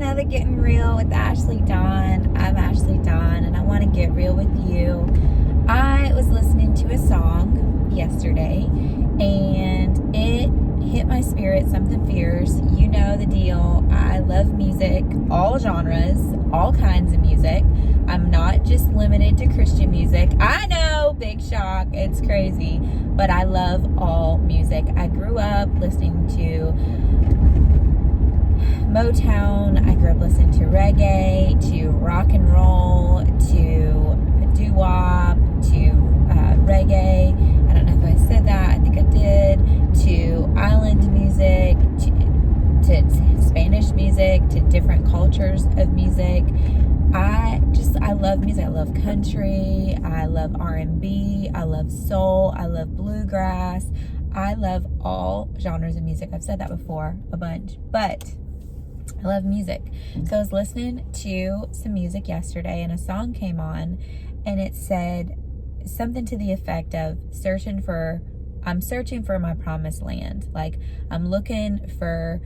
another Gettin Real with Ashleydawn. I'm Ashleydawn, and I want to get real with you. I was listening to a song yesterday, and it hit my spirit, something fierce. You know the deal. I love music, all genres, all kinds of music. I'm not just limited to Christian music. I know, big shock, it's crazy, but I love all music. I grew up listening to Motown. I grew up listening to reggae, to rock and roll, to doo-wop, to reggae. I don't know if I said that. I think I did. To island music, to Spanish music, to different cultures of music. I love music. I love country. I love R&B. I love soul. I love bluegrass. I love all genres of music. I've said that before a bunch, but I love music. So I was listening to some music yesterday, and a song came on, and it said something to the effect of I'm searching for my promised land. Like, I'm looking for,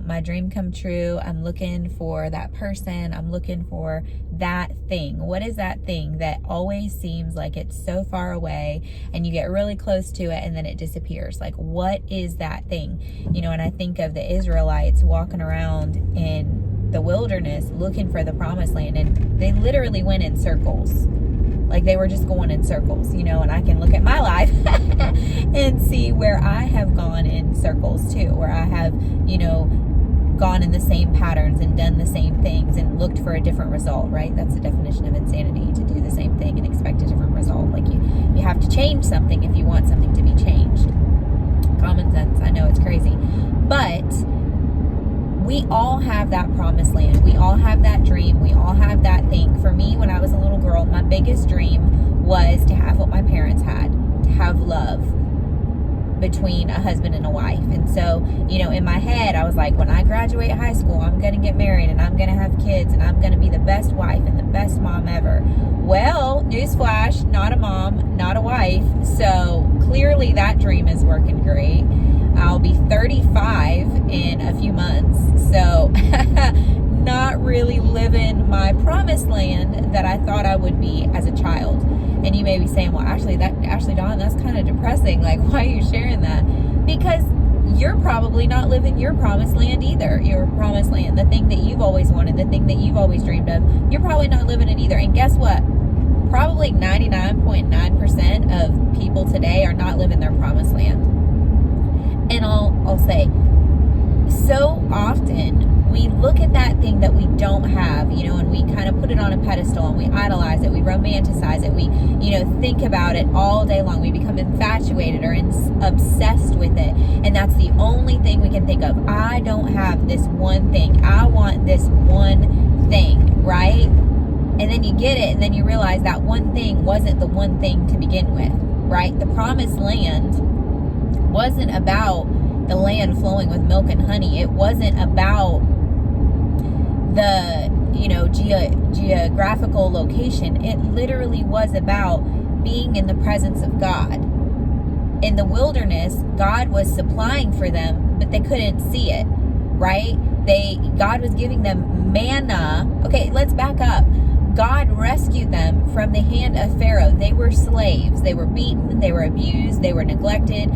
my dream come true. I'm looking for that person. I'm looking for that thing. What is that thing that always seems like it's so far away, and you get really close to it and then it disappears? Like, what is that thing? And I think of the Israelites walking around in the wilderness looking for the promised land, and they literally went in circles. Like, they were just going in circles, and I can look at my life and see where I have gone in circles too, where I have, gone in the same patterns and done the same things and looked for a different result, right? That's the definition of insanity, to do the same thing and expect a different result. Like, you have to change something if you want something to be changed. Common sense, I know it's crazy. But we all have that promised land. We all have that dream. We all have that thing. For me, when I was a little girl, my biggest dream was to have what my parents had, to have love between a husband and a wife. And so, in my head, I was like, when I graduate high school, I'm going to get married, and I'm going to have kids, and I'm going to be the best wife and the best mom ever. Well, newsflash, not a mom, not a wife. So clearly that dream is working great. I'll be 35 in a few months, so not really living my promised land that I thought I would be as a child. And you may be saying, well, Ashleydawn, that's kind of depressing. Like, why are you sharing that? Because you're probably not living your promised land either. Your promised land, the thing that you've always wanted, the thing that you've always dreamed of, you're probably not living it either. And guess what? Probably 99.9% of people today are not living their promised land. And I'll say, so often we look at that thing that we don't have, and we kind of put it on a pedestal, and we idolize it, we romanticize it, we, think about it all day long. We become infatuated or obsessed with it, and that's the only thing we can think of. I don't have this one thing. I want this one thing, right? And then you get it, and then you realize that one thing wasn't the one thing to begin with, right? The promised land wasn't about the land flowing with milk and honey. It wasn't about the, geographical location. It literally was about being in the presence of God. In the wilderness, God was supplying for them, but they couldn't see it, right? God was giving them manna. Okay, let's back up. God rescued them from the hand of Pharaoh. They were slaves. They were beaten. They were abused. They were neglected.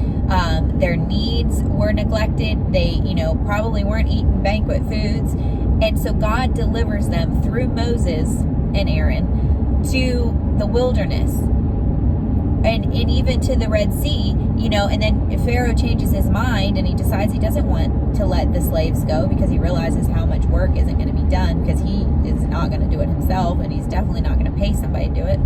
Their needs were neglected. They, probably weren't eating banquet foods. And so God delivers them through Moses and Aaron to the wilderness. And even to the Red Sea, and then Pharaoh changes his mind, and he decides he doesn't want to let the slaves go, because he realizes how much work isn't going to be done, because he is not going to do it himself, and he's definitely not going to pay somebody to do it.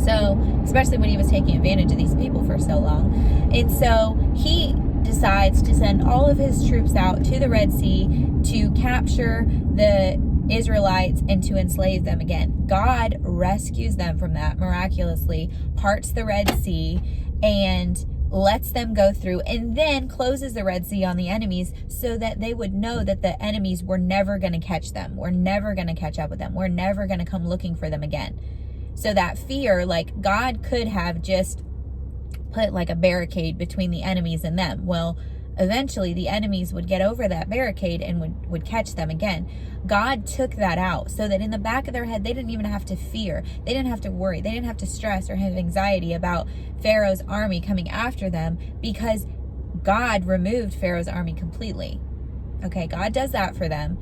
So, especially when he was taking advantage of these people for so long. And so he decides to send all of his troops out to the Red Sea to capture the Israelites and to enslave them again. God rescues them from that miraculously, parts the Red Sea, and lets them go through, and then closes the Red Sea on the enemies so that they would know that the enemies were never going to catch them. We're never going to catch up with them. We're never going to come looking for them again. So that fear, like, God could have just put like a barricade between the enemies and them. Well, eventually the enemies would get over that barricade and would catch them again. God took that out so that in the back of their head, they didn't even have to fear. They didn't have to worry. They didn't have to stress or have anxiety about Pharaoh's army coming after them, because God removed Pharaoh's army completely. Okay, God does that for them.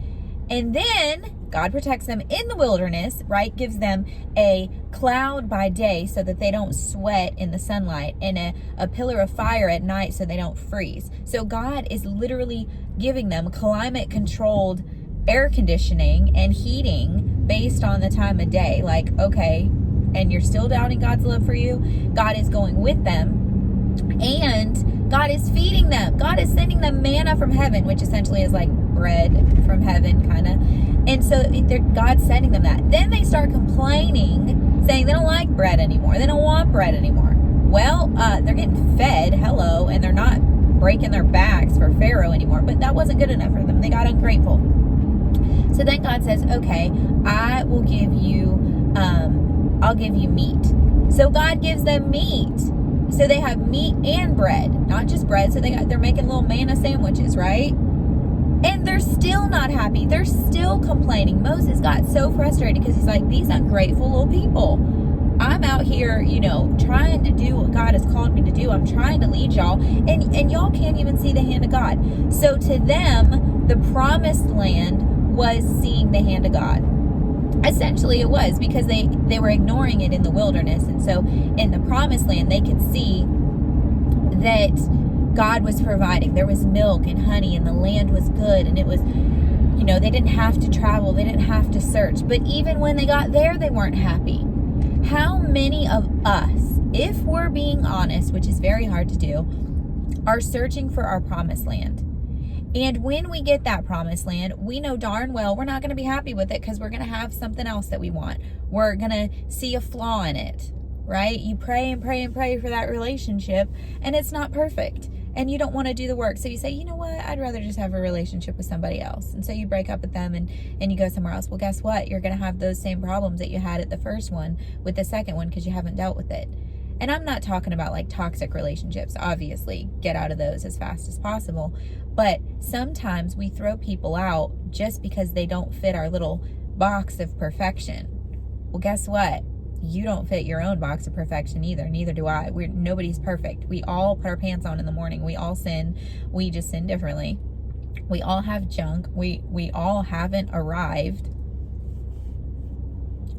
And then God protects them in the wilderness, right? Gives them a cloud by day so that they don't sweat in the sunlight, and a pillar of fire at night so they don't freeze. So God is literally giving them climate-controlled air conditioning and heating based on the time of day. Like, okay, and you're still doubting God's love for you? God is going with them, and God is feeding them. God is sending them manna from heaven, which essentially is like bread from heaven, kind of. And so God's sending them that. Then they start complaining, saying they don't like bread anymore. They don't want bread anymore. Well, they're getting fed, hello, and they're not breaking their backs for Pharaoh anymore. But that wasn't good enough for them. They got ungrateful. So then God says, okay, I'll give you meat. So God gives them meat. So they have meat and bread, not just bread. So they're making little manna sandwiches, right? And they're still not happy. They're still complaining. Moses got so frustrated because he's like, these ungrateful little people. I'm out here, trying to do what God has called me to do. I'm trying to lead y'all. And y'all can't even see the hand of God. So to them, the promised land was seeing the hand of God. Essentially it was, because they were ignoring it in the wilderness. And so in the promised land, they could see that God was providing. There was milk and honey, and the land was good, and it was, they didn't have to travel, they didn't have to search. But even when they got there, they weren't happy. How many of us, if we're being honest, which is very hard to do, are searching for our promised land? And when we get that promised land, we know darn well we're not going to be happy with it, because we're going to have something else that we want. We're going to see a flaw in it, right? You pray and pray and pray for that relationship, and it's not perfect. And you don't want to do the work. So you say, you know what? I'd rather just have a relationship with somebody else. And so you break up with them and you go somewhere else. Well, guess what? You're going to have those same problems that you had at the first one with the second one, because you haven't dealt with it. And I'm not talking about like toxic relationships. Obviously, get out of those as fast as possible. But sometimes we throw people out just because they don't fit our little box of perfection. Well, guess what? You don't fit your own box of perfection either. Neither do I. Nobody's perfect. We all put our pants on in the morning. We all sin. We just sin differently. We all have junk. We all haven't arrived.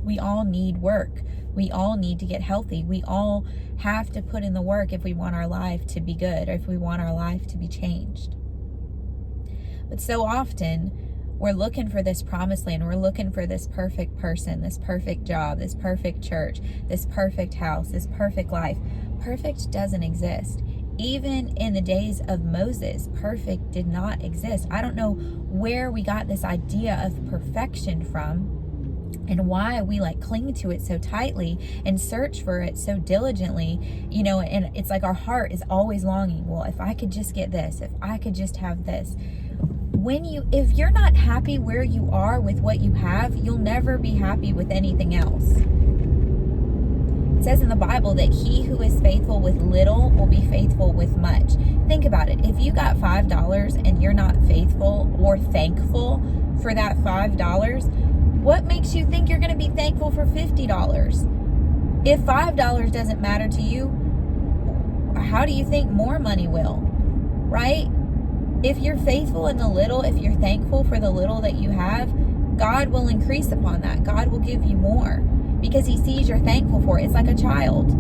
We all need work. We all need to get healthy. We all have to put in the work if we want our life to be good, or if we want our life to be changed. But so often, we're looking for this promised land. We're looking for this perfect person, this perfect job, this perfect church, this perfect house, this perfect life. Perfect doesn't exist. Even in the days of Moses, perfect did not exist. I don't know where we got this idea of perfection from, and why we cling to it so tightly and search for it so diligently, and it's like our heart is always longing. Well, if I could just get this, if I could just have this. If you're not happy where you are with what you have, you'll never be happy with anything else. It says in the Bible that he who is faithful with little will be faithful with much. Think about it. If you got $5 and you're not faithful or thankful for that $5, what makes you think you're going to be thankful for $50? If $5 doesn't matter to you, how do you think more money will? Right? If you're faithful in the little, if you're thankful for the little that you have, God will increase upon that. God will give you more, because he sees you're thankful for it. It's like a child.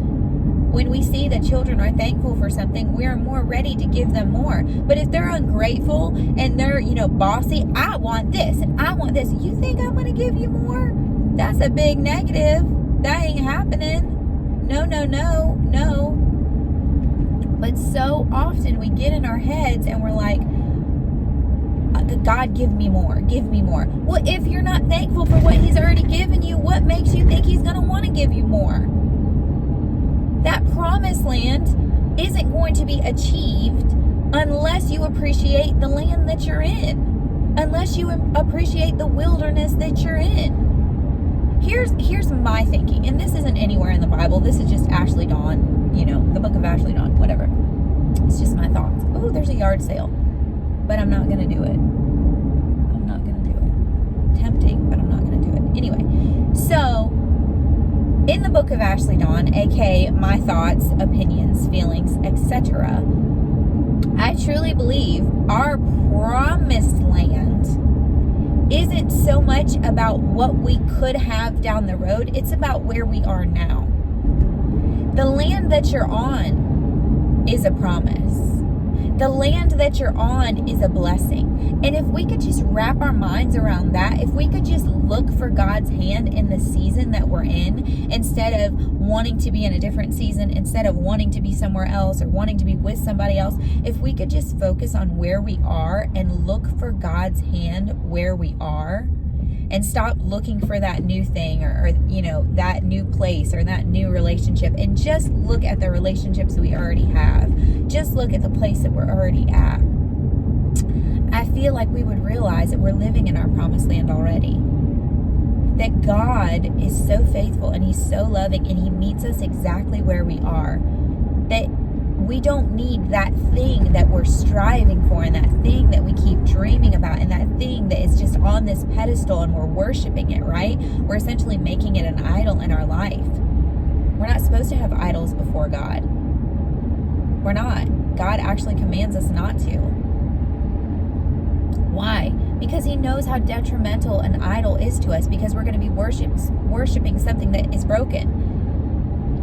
When we see that children are thankful for something, we're more ready to give them more. But if they're ungrateful and they're, bossy, I want this and I want this. You think I'm going to give you more? That's a big negative. That ain't happening. No. But so often we get in our heads and we're like, God, give me more, give me more. Well, if you're not thankful for what he's already given you, what makes you think he's going to want to give you more? That promised land isn't going to be achieved unless you appreciate the land that you're in, unless you appreciate the wilderness that you're in. Here's my thinking, and this isn't anywhere in the Bible. This is just Ashleydawn, the book of Ashleydawn, whatever. It's just my thoughts. Oh, there's a yard sale, but I'm not going to do it. I'm not going to do it. Tempting, but I'm not going to do it. Anyway, so in the book of Ashleydawn, aka my thoughts, opinions, feelings, etc., I truly believe our promised land isn't so much about what we could have down the road. It's about where we are now. The land that you're on is a promise. The land that you're on is a blessing. And if we could just wrap our minds around that, if we could just look for God's hand in the season that we're in, instead of wanting to be in a different season, instead of wanting to be somewhere else or wanting to be with somebody else, if we could just focus on where we are and look for God's hand where we are, and stop looking for that new thing or that new place or that new relationship, and just look at the relationships we already have. Just look at the place that we're already at. I feel like we would realize that we're living in our promised land already. That God is so faithful and He's so loving and He meets us exactly where we are. That we don't need that thing that we're striving for and that thing that we keep dreaming about and that thing that is just on this pedestal and we're worshiping it, right? We're essentially making it an idol in our life. We're not supposed to have idols before God. We're not. God actually commands us not to. Why? Because He knows how detrimental an idol is to us, because we're going to be worshiping something that is broken.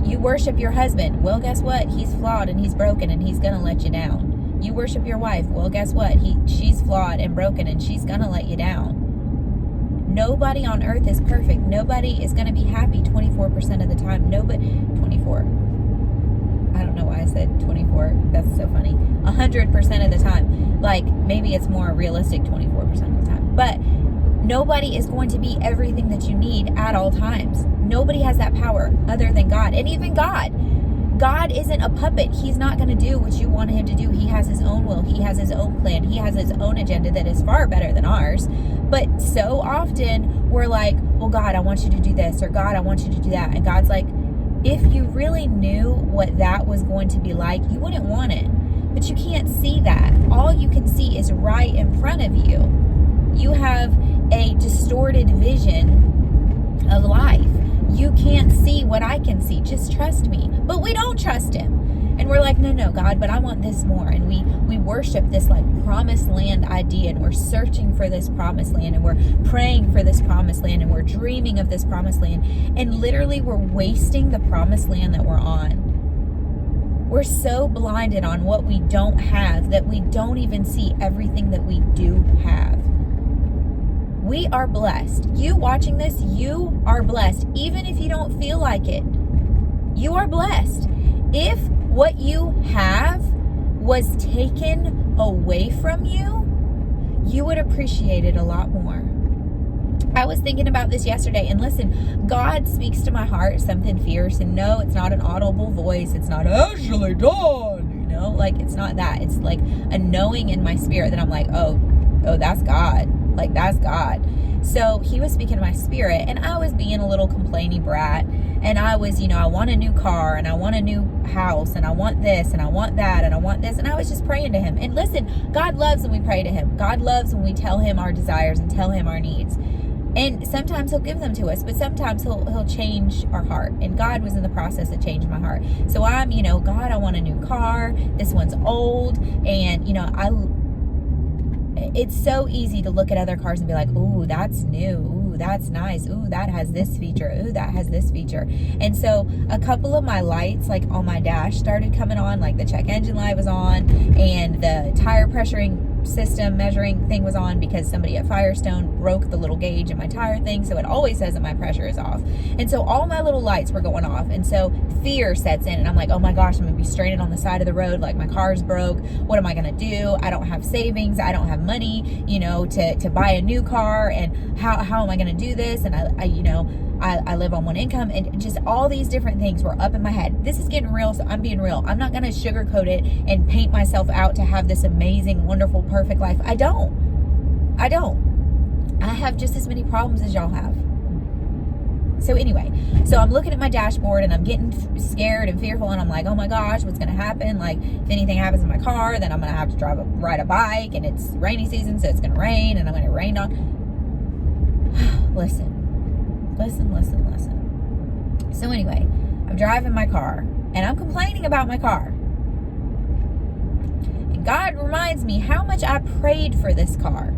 You worship your husband. Well, guess what? He's flawed and he's broken and he's going to let you down. You worship your wife. Well, guess what? She's flawed and broken and she's going to let you down. Nobody on earth is perfect. Nobody is going to be happy 24% of the time. Nobody, 24. I don't know why I said 24. That's so funny. 100% of the time. Like, maybe it's more realistic 24% of the time. But nobody is going to be everything that you need at all times. Nobody has that power other than God. And even God isn't a puppet. He's not going to do what you want Him to do. He has His own will. He has His own plan. He has His own agenda that is far better than ours. But so often we're like, well, God, I want you to do this, or God, I want you to do that. And God's like, if you really knew what that was going to be like, you wouldn't want it. But you can't see that. All you can see is right in front of you. You have a distorted vision of life. You can't see what I can see. Just trust me. But we don't trust Him. And we're like, no, God, but I want this more. And we worship this like promised land idea, and we're searching for this promised land, and we're praying for this promised land, and we're dreaming of this promised land. And literally we're wasting the promised land that we're on. We're so blinded on what we don't have that we don't even see everything that we do have. We are blessed. You watching this, you are blessed. Even if you don't feel like it, you are blessed. If what you have was taken away from you, you would appreciate it a lot more. I was thinking about this yesterday, and listen, God speaks to my heart something fierce, and no, it's not an audible voice. It's not Ashleydawn, like it's not that. It's like a knowing in my spirit that I'm like, oh, that's God. Like, that's God. So He was speaking to my spirit, and I was being a little complaining brat, and I was, I want a new car, and I want a new house, and I want this, and I want that, and I want this, and I was just praying to Him. And listen, God loves when we pray to Him. God loves when we tell Him our desires and tell Him our needs. And sometimes He'll give them to us, but sometimes He'll change our heart. And God was in the process of changing my heart. So I'm, God, I want a new car. This one's old, and it's so easy to look at other cars and be like, ooh, that's new. Ooh, that's nice. Ooh, that has this feature. Ooh, that has this feature. And so a couple of my lights, like on my dash, started coming on. Like the check engine light was on, and the tire pressuring system measuring thing was on, because somebody at Firestone broke the little gauge in my tire thing, so it always says that my pressure is off. And so all my little lights were going off, and so fear sets in, and I'm like, oh my gosh, I'm gonna be stranded on the side of the road, like my car's broke. What am I gonna do? I don't have savings. I don't have money, to buy a new car, and how am I gonna do this? And I live on one income, and just all these different things were up in my head. This is getting real, so I'm being real. I'm not going to sugarcoat it and paint myself out to have this amazing, wonderful, perfect life. I don't. I have just as many problems as y'all have. So anyway, so I'm looking at my dashboard and I'm getting scared and fearful, and I'm like, oh my gosh, what's going to happen? Like, if anything happens in my car, then I'm going to have to ride a bike, and it's rainy season, so it's going to rain, and I'm going to rain on. Listen. So anyway, I'm driving my car, and I'm complaining about my car. And God reminds me how much I prayed for this car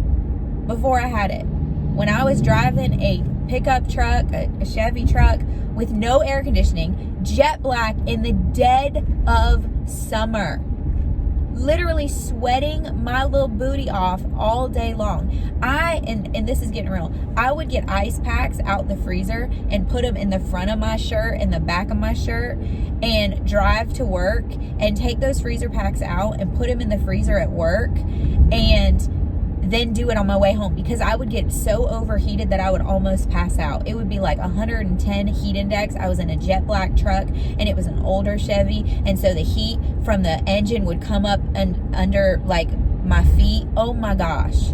before I had it. When I was driving a pickup truck, a Chevy truck with no air conditioning, jet black in the dead of summer, literally sweating my little booty off all day long. And this is getting real, I would get ice packs out the freezer and put them in the front of my shirt and the back of my shirt, and drive to work and take those freezer packs out and put them in the freezer at work, and then do it on my way home, because I would get so overheated that I would almost pass out. It would be like 110 heat index. I was in a jet black truck, and it was an older Chevy, and so the heat from the engine would come up and under like my feet. Oh my gosh.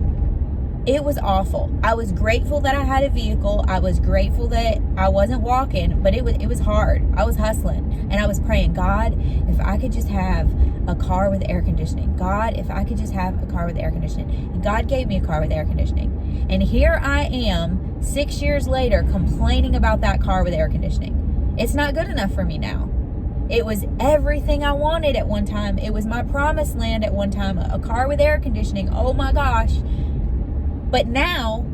It was awful. I was grateful that I had a vehicle. I was grateful that I wasn't walking, but it was hard. I was hustling, and I was praying, God, if I could just have a car with air conditioning. God, if I could just have a car with air conditioning. And God gave me a car with air conditioning. And here I am 6 years later complaining about that car with air conditioning. It's not good enough for me now. It was everything I wanted at one time. It was my promised land at one time. A car with air conditioning. Oh my gosh. But now,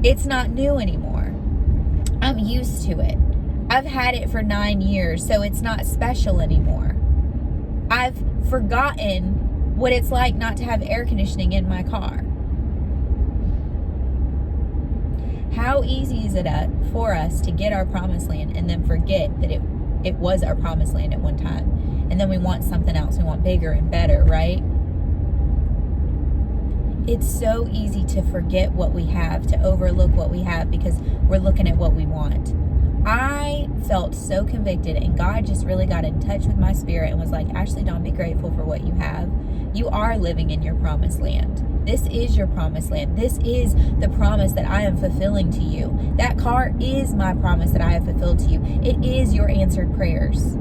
it's not new anymore. I'm used to it. I've had it for 9 years, so it's not special anymore. I've forgotten what it's like not to have air conditioning in my car. How easy is it for us to get our promised land and then forget that it was our promised land at one time? And then we want something else. We want bigger and better, right? It's so easy to forget what we have, to overlook what we have, because we're looking at what we want. I felt so convicted, and God just really got in touch with my spirit and was like, Ashleydawn, be grateful for what you have. You are living in your promised land. This is your promised land. This is the promise that I am fulfilling to you. That car is my promise that I have fulfilled to you. It is your answered prayers.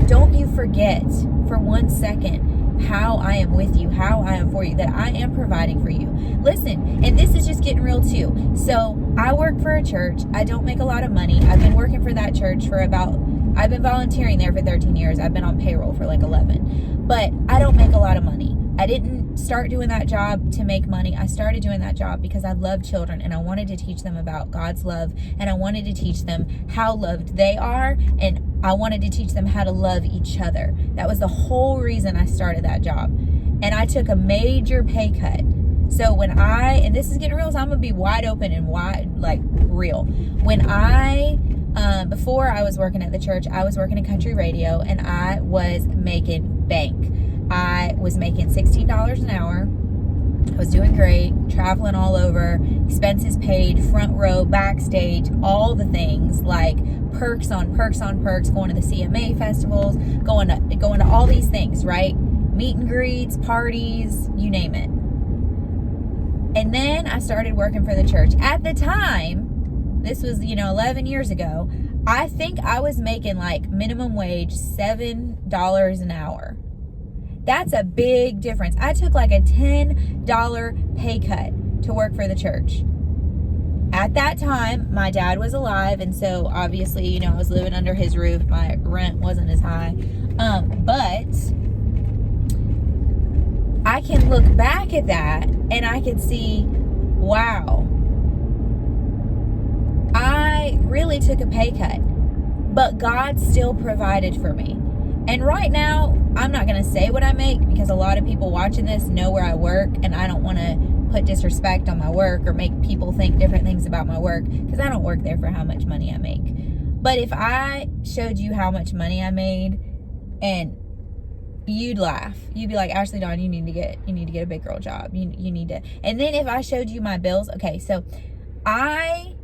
Don't you forget for 1 second how I am with you, how I am for you, that I am providing for you. Listen, and this is just getting real too. So I work for a church. I don't make a lot of money. I've been working for that church I've been volunteering there for 13 years. I've been on payroll for like 11. But I don't make a lot of money. I didn't start doing that job to make money. I started doing that job because I love children, and I wanted to teach them about God's love, and I wanted to teach them how loved they are, and I wanted to teach them how to love each other. That was the whole reason I started that job. And I took a major pay cut. So and this is getting real, so I'm going to be wide open and real. Before I was working at the church, I was working in country radio, and I was making bank. I was making $16 an hour. I was doing great, traveling all over, expenses paid, front row, backstage, all the things, like perks on perks on perks, going to the CMA festivals, going to all these things, right? Meet and greets, parties, you name it. And then I started working for the church. At the time, this was, 11 years ago, I think I was making like minimum wage $7 an hour. That's a big difference. I took like a $10 pay cut to work for the church. At that time, my dad was alive, and so obviously, I was living under his roof. My rent wasn't as high. But I can look back at that and I can see, wow, I really took a pay cut, but God still provided for me. And right now, I'm not going to say what I make, because a lot of people watching this know where I work, and I don't want to put disrespect on my work or make people think different things about my work, because I don't work there for how much money I make. But if I showed you how much money I made, and you'd laugh, you'd be like, Ashleydawn, you need to get a big girl job. You need to. And then if I showed you my bills, okay, so I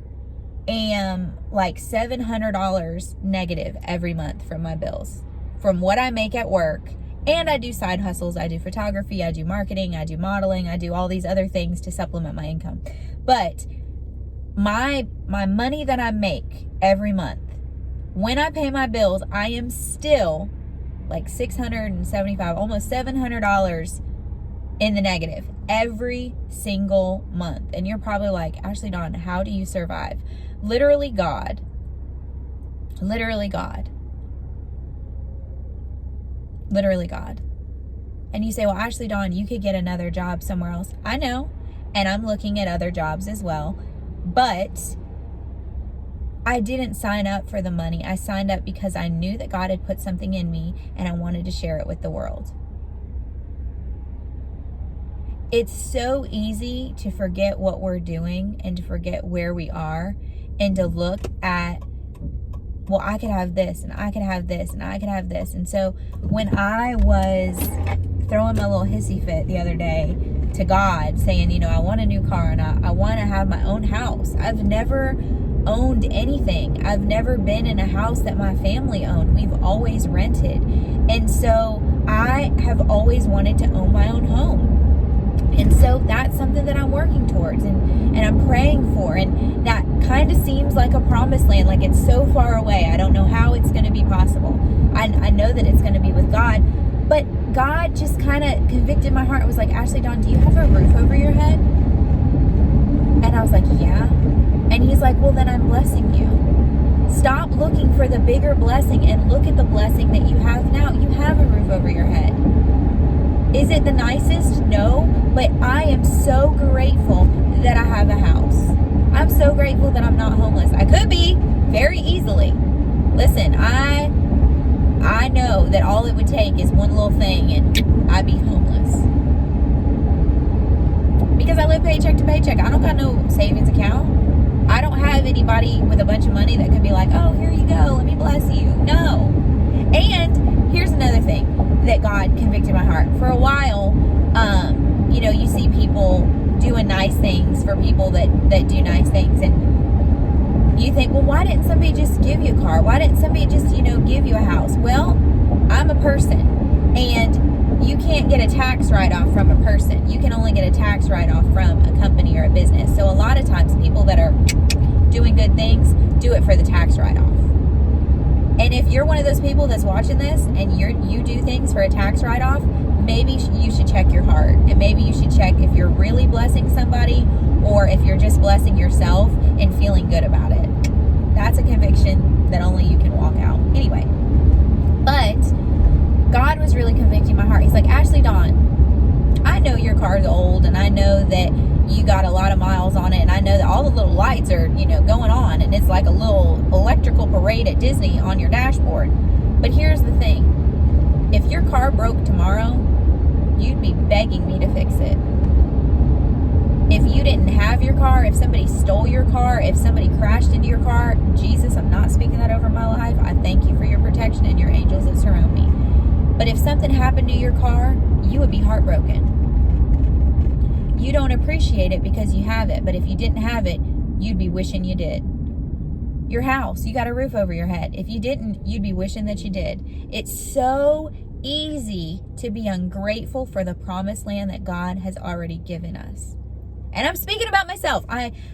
am like $700 negative every month from my bills, from what I make at work. And I do side hustles. I do photography, I do marketing, I do modeling, I do all these other things to supplement my income. But my money that I make every month, when I pay my bills, I am still like $675, almost $700 in the negative every single month. And you're probably like, Ashleydawn, how do you survive? Literally God. Literally God. Literally God. And you say, well, Ashleydawn, you could get another job somewhere else. I know. And I'm looking at other jobs as well. But I didn't sign up for the money. I signed up because I knew that God had put something in me and I wanted to share it with the world. It's so easy to forget what we're doing and to forget where we are and to look at, well, I could have this and I could have this and I could have this. And so when I was throwing my little hissy fit the other day to God, saying, you know, I want a new car and I want to have my own house. I've never owned anything. I've never been in a house that my family owned. We've always rented. And so I have always wanted to own my own home. And so that's something that I'm working towards and I'm praying for. And that kind of seems like a promised land, like it's so far away. I don't know how it's going to be possible. I know that it's going to be with God. But God just kind of convicted my heart. It was like, Ashleydawn, do you have a roof over your head? And I was like, yeah. And he's like, well, then I'm blessing you. Stop looking for the bigger blessing and look at the blessing that you have now. You have a roof over your head. Is it the nicest? No. But I am so grateful that I have a house. I'm so grateful that I'm not homeless. I could be very easily. Listen, I know that all it would take is one little thing and I'd be homeless. Because I live paycheck to paycheck. I don't got no savings account. I don't have anybody with a bunch of money that could be like, oh, here you go, let me bless you. No. And here's another thing that God convicted my heart. For a while, you know, you see people doing nice things for people that do nice things. And you think, well, why didn't somebody just give you a car? Why didn't somebody just, you know, give you a house? Well, I'm a person. And you can't get a tax write-off from a person. You can only get a tax write-off from a company or a business. So a lot of times people that are doing good things do it for the tax write-off. And if you're one of those people that's watching this and you do things for a tax write-off, maybe you should check your heart. And maybe you should check if you're really blessing somebody or if you're just blessing yourself and feeling good about it. That's a conviction that only you can walk out. Anyway, but God was really convicting my heart. He's like, Ashleydawn, I know your car's old and I know that you got a lot of miles on it and I know that all the little lights are, you know, going on and it's like a little electrical parade at Disney on your dashboard. But here's the thing. If your car broke tomorrow, you'd be begging me to fix it. If you didn't have your car, if somebody stole your car, if somebody crashed into your car, Jesus, I'm not speaking that over my life. I thank you for your protection and your angels that surround me. But if something happened to your car, you would be heartbroken. You don't appreciate it because you have it, but if you didn't have it, you'd be wishing you did. Your house, you got a roof over your head. If you didn't, you'd be wishing that you did. It's so easy to be ungrateful for the promised land that God has already given us. And I'm speaking about myself.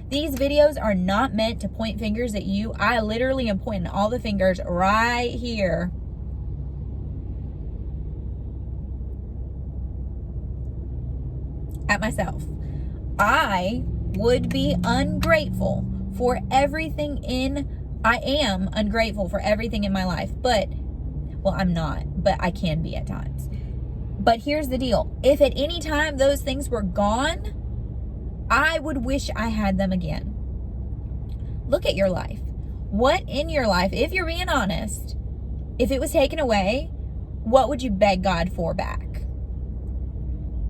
These videos are not meant to point fingers at you. I literally am pointing all the fingers right here. At myself. I would be ungrateful for everything I am ungrateful for everything in my life. But, well, I'm not, but I can be at times. But here's the deal. If at any time those things were gone, I would wish I had them again. Look at your life. What in your life, if you're being honest, if it was taken away, what would you beg God for back?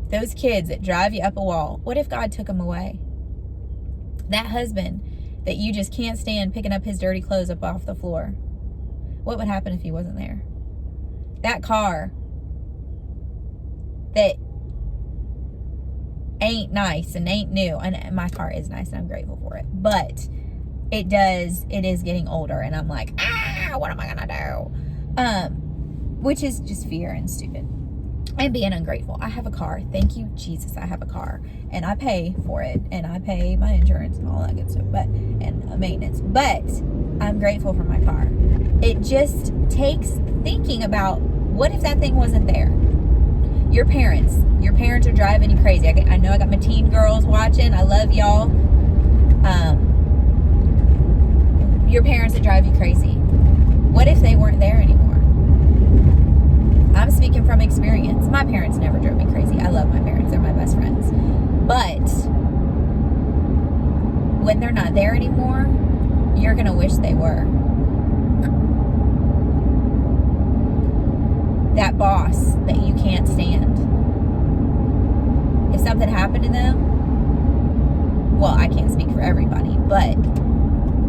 Those kids that drive you up a wall, what if God took them away? That husband that you just can't stand picking up his dirty clothes up off the floor, what would happen if he wasn't there? That car that ain't nice and ain't new, and my car is nice and I'm grateful for it, but it is getting older and I'm like, what am I gonna do? Which is just fear and stupid. and being ungrateful. I have a car. Thank you, Jesus. I have a car, and I pay for it, and I pay my insurance and all that good stuff, and maintenance. But I'm grateful for my car. It just takes thinking about, what if that thing wasn't there? Your parents are driving you crazy. I know I got my teen girls watching. I love y'all. Your parents that drive you crazy. What if they weren't there anymore? I'm speaking from experience. My parents never drove me crazy. I love my parents. They're my best friends. But when they're not there anymore, you're going to wish they were. That boss that you can't stand. If something happened to them, well, I can't speak for everybody, but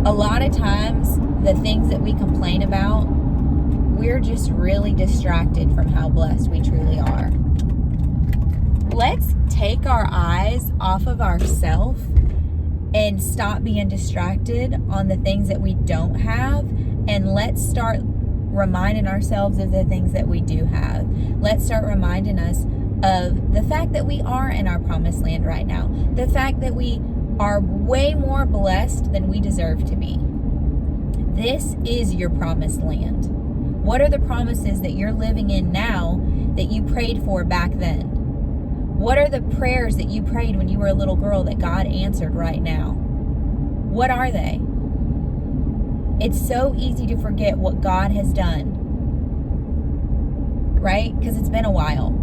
a lot of times the things that we complain about, we're just really distracted from how blessed we truly are. Let's take our eyes off of ourselves and stop being distracted on the things that we don't have, and let's start reminding ourselves of the things that we do have. Let's start reminding us of the fact that we are in our promised land right now. The fact that we are way more blessed than we deserve to be. This is your promised land. What are the promises that you're living in now that you prayed for back then? What are the prayers that you prayed when you were a little girl that God answered right now? What are they? It's so easy to forget what God has done, right? Because it's been a while.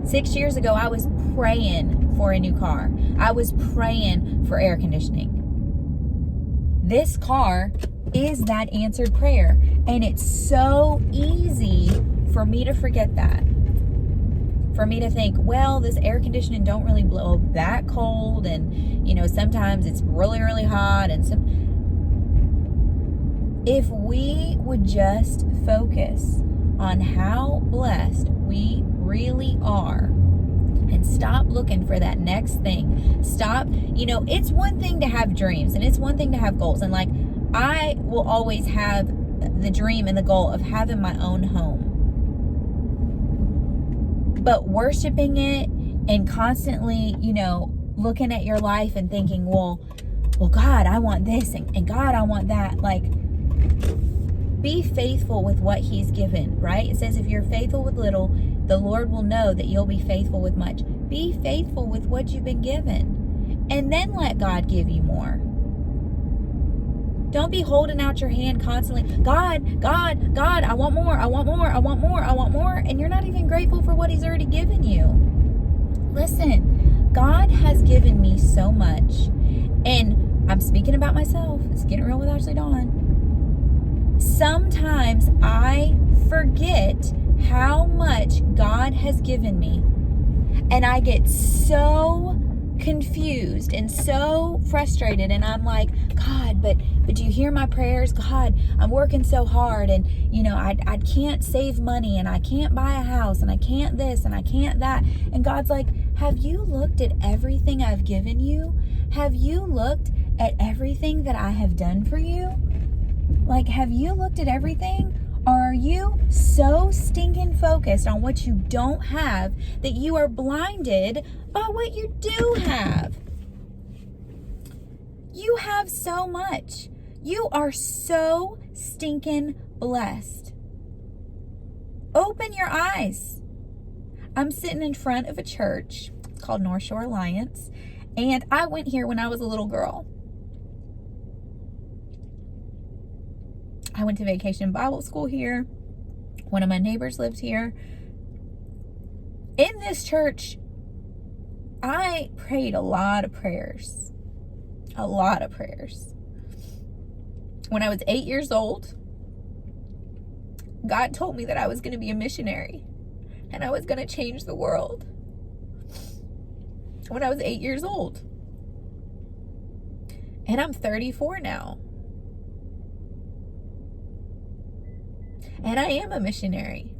6 years ago, I was praying for a new car. I was praying for air conditioning. This car is that answered prayer. And it's so easy for me to forget that. For me to think, well, this air conditioning don't really blow that cold. And, sometimes it's really, really hot. And if we would just focus on how blessed we really are and stop looking for that next thing. Stop, it's one thing to have dreams and it's one thing to have goals. And I will always have the dream and the goal of having my own home. But worshiping it and constantly, looking at your life and thinking, well, God, I want this and God, I want that. Be faithful with what He's given, right? It says if you're faithful with little, the Lord will know that you'll be faithful with much. Be faithful with what you've been given. And then let God give you more. Don't be holding out your hand constantly. God, I want more, I want more, I want more, I want more. And you're not even grateful for what He's already given you. Listen, God has given me so much. And I'm speaking about myself. It's Getting Real with Ashleydawn. Sometimes I forget how much God has given me. And I get so confused and so frustrated, and I'm like, God, but do you hear my prayers? God, I'm working so hard, and I can't save money, and I can't buy a house, and I can't this, and I can't that. And God's like, have you looked at everything I've given you? Have you looked at everything that I have done for you? Have you looked at everything? Or are you so stinking focused on what you don't have that you are blinded by what you do have? You have so much. You are so stinking blessed. Open your eyes. I'm sitting in front of a church called North Shore Alliance, and I went here when I was a little girl. I went to vacation Bible school here. One of my neighbors lives here. In this church, I prayed a lot of prayers. A lot of prayers. When I was 8 years old, God told me that I was going to be a missionary and I was going to change the world. When I was 8 years old. And I'm 34 now. And I am a missionary.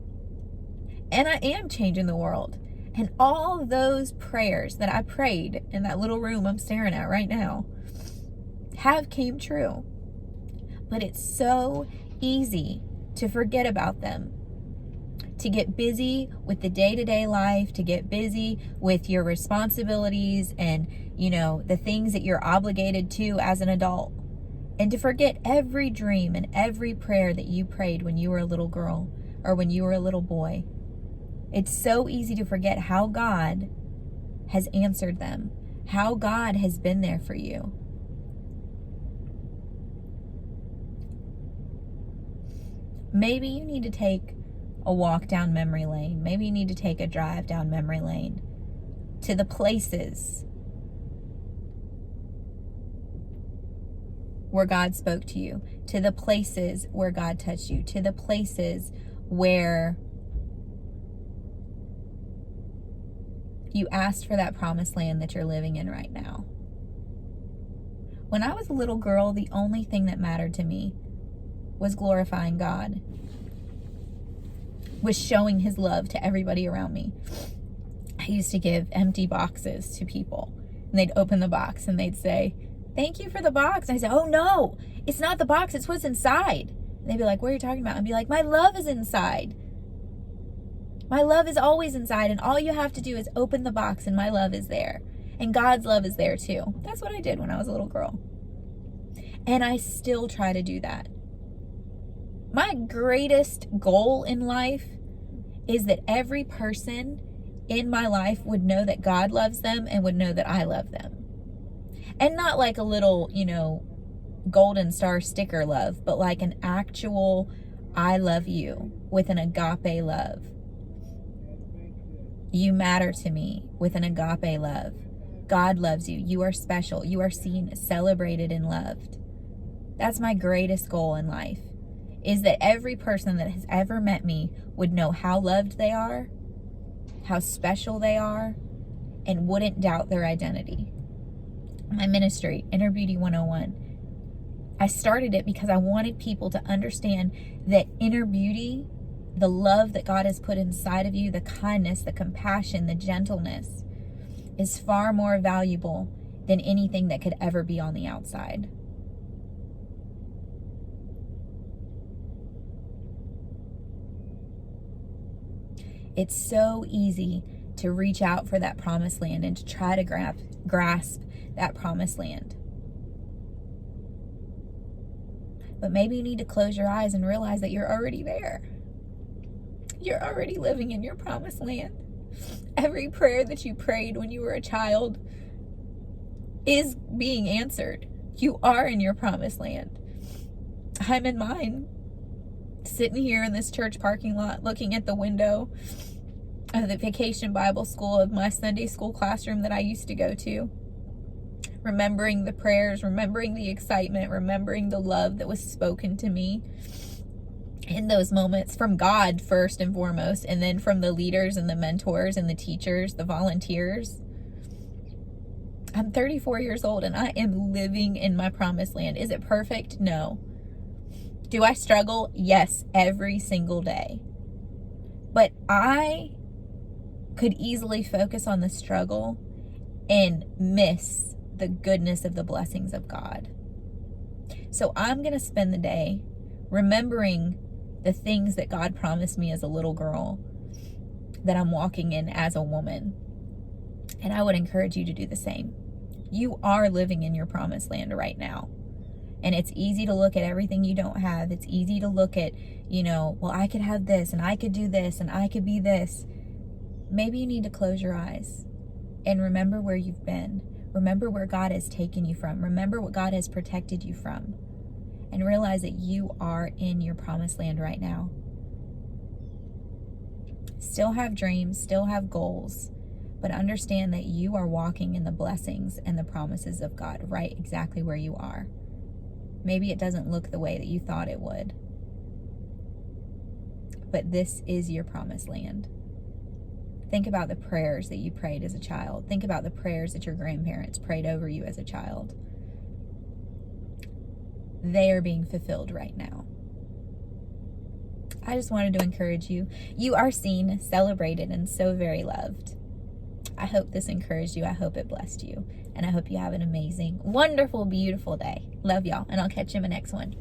And I am changing the world. And all those prayers that I prayed in that little room I'm staring at right now have came true. But it's so easy to forget about them. to get busy with the day-to-day life, to get busy with your responsibilities and, the things that you're obligated to as an adult, and to forget every dream and every prayer that you prayed when you were a little girl or when you were a little boy. It's so easy to forget how God has answered them, how God has been there for you. Maybe you need to take a walk down memory lane. Maybe you need to take a drive down memory lane to the places where God spoke to you, to the places where God touched you, to the places where you asked for that promised land that you're living in right now. When I was a little girl, the only thing that mattered to me was glorifying God, was showing his love to everybody around me. I used to give empty boxes to people, and they'd open the box and they'd say, "Thank you for the box." And I said, "Oh no, it's not the box, it's what's inside." And they'd be like, "What are you talking about?" I'd be like, "My love is inside. My love is always inside, and all you have to do is open the box and my love is there. And God's love is there too." That's what I did when I was a little girl. And I still try to do that. My greatest goal in life is that every person in my life would know that God loves them and would know that I love them. And not like a little, golden star sticker love, but like an actual I love you with an agape love. You matter to me with an agape love. God loves you. You are special. You are seen, celebrated, and loved. That's my greatest goal in life, is that every person that has ever met me would know how loved they are, how special they are, and wouldn't doubt their identity. My ministry, Inner Beauty 101, I started it because I wanted people to understand that inner beauty, the love that God has put inside of you, the kindness, the compassion, the gentleness, is far more valuable than anything that could ever be on the outside. It's so easy to reach out for that promised land and to try to grasp that promised land. But maybe you need to close your eyes and realize that you're already there. You're already living in your promised land. Every prayer that you prayed when you were a child is being answered. You are in your promised land. I'm in mine, sitting here in this church parking lot, looking at the window of the vacation Bible school of my Sunday school classroom that I used to go to, remembering the prayers, remembering the excitement, remembering the love that was spoken to me in those moments from God first and foremost, and then from the leaders and the mentors and the teachers, the volunteers. I'm 34 years old and I am living in my promised land. Is it perfect? No. Do I struggle? Yes, every single day. But I could easily focus on the struggle and miss the goodness of the blessings of God. So I'm going to spend the day remembering the things that God promised me as a little girl that I'm walking in as a woman. And I would encourage you to do the same. You are living in your promised land right now. And it's easy to look at everything you don't have. It's easy to look at, well, I could have this and I could do this and I could be this. Maybe you need to close your eyes and remember where you've been. Remember where God has taken you from. Remember what God has protected you from. And realize that you are in your promised land right now. Still have dreams, still have goals, but understand that you are walking in the blessings and the promises of God right exactly where you are. Maybe it doesn't look the way that you thought it would, but this is your promised land. Think about the prayers that you prayed as a child. Think about the prayers that your grandparents prayed over you as a child. They are being fulfilled right now. I just wanted to encourage you. You are seen, celebrated, and so very loved. I hope this encouraged you. I hope it blessed you. And I hope you have an amazing, wonderful, beautiful day. Love y'all. And I'll catch you in the next one.